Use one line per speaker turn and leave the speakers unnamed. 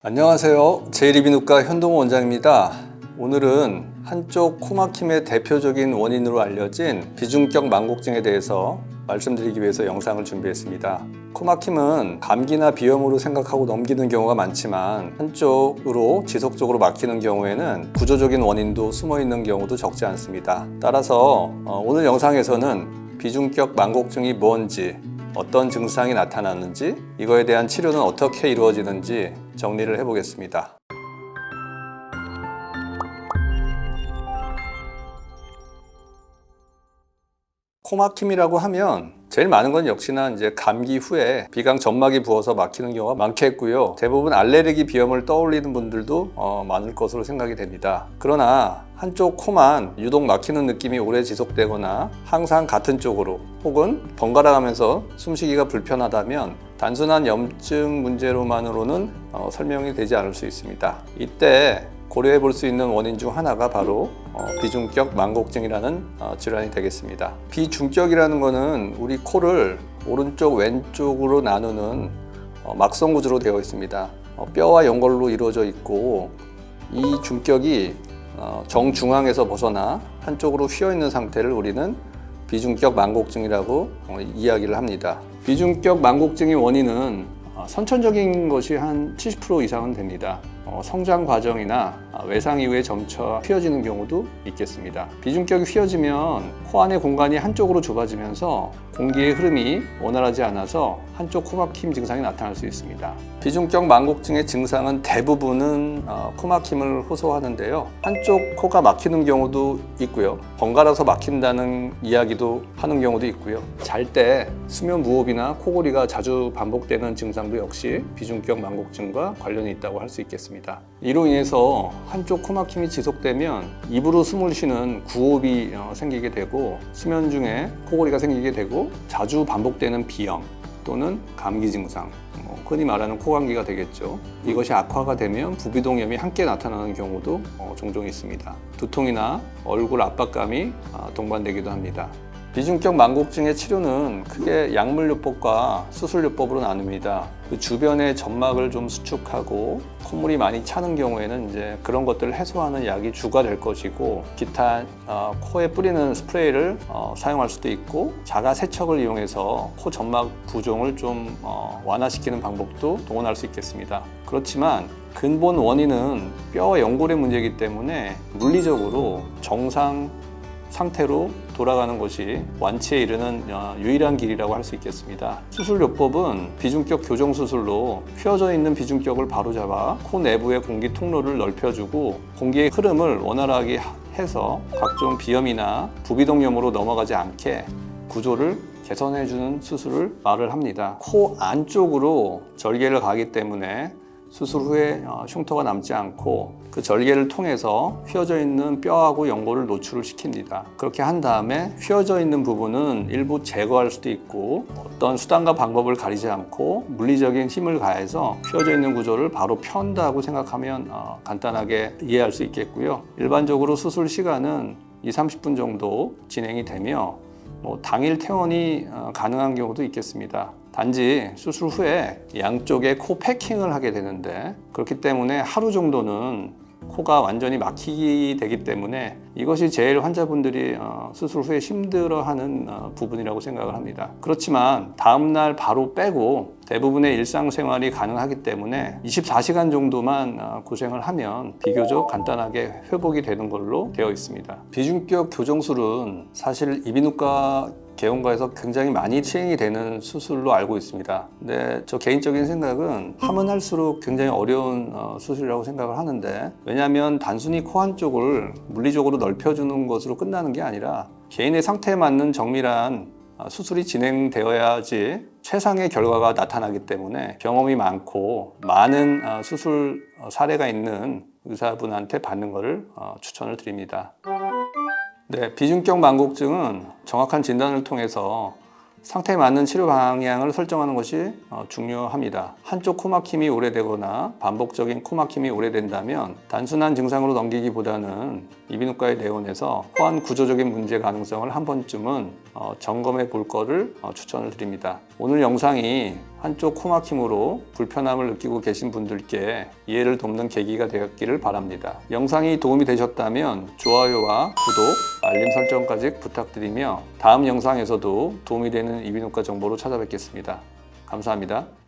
안녕하세요. 제1이비인후과 현동호 원장입니다. 오늘은 한쪽 코막힘의 대표적인 원인으로 알려진 비중격 망곡증에 대해서 말씀드리기 위해서 영상을 준비했습니다. 코막힘은 감기나 비염으로 생각하고 넘기는 경우가 많지만 한쪽으로 지속적으로 막히는 경우에는 구조적인 원인도 숨어있는 경우도 적지 않습니다. 따라서 오늘 영상에서는 비중격 망곡증이 뭔지, 어떤 증상이 나타나는지, 이거에 대한 치료는 어떻게 이루어지는지 정리를 해보겠습니다. 코막힘이라고 하면 제일 많은 건 역시나 이제 감기 후에 비강 점막이 부어서 막히는 경우가 많겠고요. 대부분 알레르기 비염을 떠올리는 분들도 많을 것으로 생각이 됩니다. 그러나 한쪽 코만 유독 막히는 느낌이 오래 지속되거나 항상 같은 쪽으로 혹은 번갈아 가면서 숨쉬기가 불편하다면 단순한 염증 문제로만으로는 설명이 되지 않을 수 있습니다. 이때 고려해 볼 수 있는 원인 중 하나가 바로 비중격 망곡증이라는 질환이 되겠습니다. 비중격이라는 것은 우리 코를 오른쪽 왼쪽으로 나누는 막성 구조로 되어 있습니다. 뼈와 연골로 이루어져 있고, 이 중격이 정중앙에서 벗어나 한쪽으로 휘어 있는 상태를 우리는 비중격 망곡증이라고 이야기를 합니다. 비중격 망곡증의 원인은 선천적인 것이 한 70% 이상은 됩니다. 성장 과정이나 외상 이후에 점차 휘어지는 경우도 있겠습니다. 비중격이 휘어지면 코 안의 공간이 한쪽으로 좁아지면서 공기의 흐름이 원활하지 않아서 한쪽 코막힘 증상이 나타날 수 있습니다. 비중격 망곡증의 증상은 대부분은 코막힘을 호소하는데요. 한쪽 코가 막히는 경우도 있고요. 번갈아서 막힌다는 이야기도 하는 경우도 있고요. 잘 때 수면 무호흡이나 코골이가 자주 반복되는 증상도 역시 비중격 망곡증과 관련이 있다고 할 수 있겠습니다. 이로 인해서 한쪽 코막힘이 지속되면 입으로 숨을 쉬는 구호흡이 생기게 되고, 수면 중에 코골이가 생기게 되고, 자주 반복되는 비염 또는 감기 증상, 흔히 말하는 코감기가 되겠죠. 이것이 악화가 되면 부비동염이 함께 나타나는 경우도 종종 있습니다. 두통이나 얼굴 압박감이 동반되기도 합니다. 비중격 망곡증의 치료는 크게 약물요법과 수술요법으로 나눕니다. 그 주변의 점막을 좀 수축하고 콧물이 많이 차는 경우에는 이제 그런 것들을 해소하는 약이 주가 될 것이고, 기타 코에 뿌리는 스프레이를 사용할 수도 있고, 자가 세척을 이용해서 코 점막 부종을 좀 완화시키는 방법도 동원할 수 있겠습니다. 그렇지만 근본 원인은 뼈와 연골의 문제이기 때문에 물리적으로 정상 상태로 돌아가는 것이 완치에 이르는 유일한 길이라고 할 수 있겠습니다. 수술요법은 비중격 교정 수술로 휘어져 있는 비중격을 바로잡아 코 내부의 공기 통로를 넓혀주고 공기의 흐름을 원활하게 해서 각종 비염이나 부비동염으로 넘어가지 않게 구조를 개선해주는 수술을 말을 합니다. 코 안쪽으로 절개를 가기 때문에 수술 후에 흉터가 남지 않고 그 절개를 통해서 휘어져 있는 뼈하고 연골을 노출을 시킵니다. 그렇게 한 다음에 휘어져 있는 부분은 일부 제거할 수도 있고, 어떤 수단과 방법을 가리지 않고 물리적인 힘을 가해서 휘어져 있는 구조를 바로 편다고 생각하면 간단하게 이해할 수 있겠고요. 일반적으로 수술 시간은 20-30분 정도 진행이 되며 당일 퇴원이 가능한 경우도 있겠습니다. 단지 수술 후에 양쪽에 코 패킹을 하게 되는데, 그렇기 때문에 하루 정도는 코가 완전히 막히게 되기 때문에 이것이 제일 환자분들이 수술 후에 힘들어하는 부분이라고 생각을 합니다. 그렇지만 다음날 바로 빼고 대부분의 일상생활이 가능하기 때문에 24시간 정도만 고생을 하면 비교적 간단하게 회복이 되는 걸로 되어 있습니다. 비중격 교정술은 사실 이비인후과 개원가에서 굉장히 많이 시행이 되는 수술로 알고 있습니다. 근데 저 개인적인 생각은 하면 할수록 굉장히 어려운 수술이라고 생각을 하는데, 왜냐하면 단순히 코 한쪽을 물리적으로 넓혀주는 것으로 끝나는 게 아니라 개인의 상태에 맞는 정밀한 수술이 진행되어야지 최상의 결과가 나타나기 때문에 경험이 많고 많은 수술 사례가 있는 의사분한테 받는 것을 추천을 드립니다. 네, 비중격 망곡증은 정확한 진단을 통해서 상태에 맞는 치료 방향을 설정하는 것이 중요합니다. 한쪽 코막힘이 오래되거나 반복적인 코막힘이 오래된다면 단순한 증상으로 넘기기보다는 이비인후과에 내원해서 호환 구조적인 문제 가능성을 한 번쯤은 점검해 볼 거를 추천을 드립니다. 오늘 영상이 한쪽 코막힘으로 불편함을 느끼고 계신 분들께 이해를 돕는 계기가 되었기를 바랍니다. 영상이 도움이 되셨다면 좋아요와 구독, 알림 설정까지 부탁드리며 다음 영상에서도 도움이 되는 이비인후과 정보로 찾아뵙겠습니다. 감사합니다.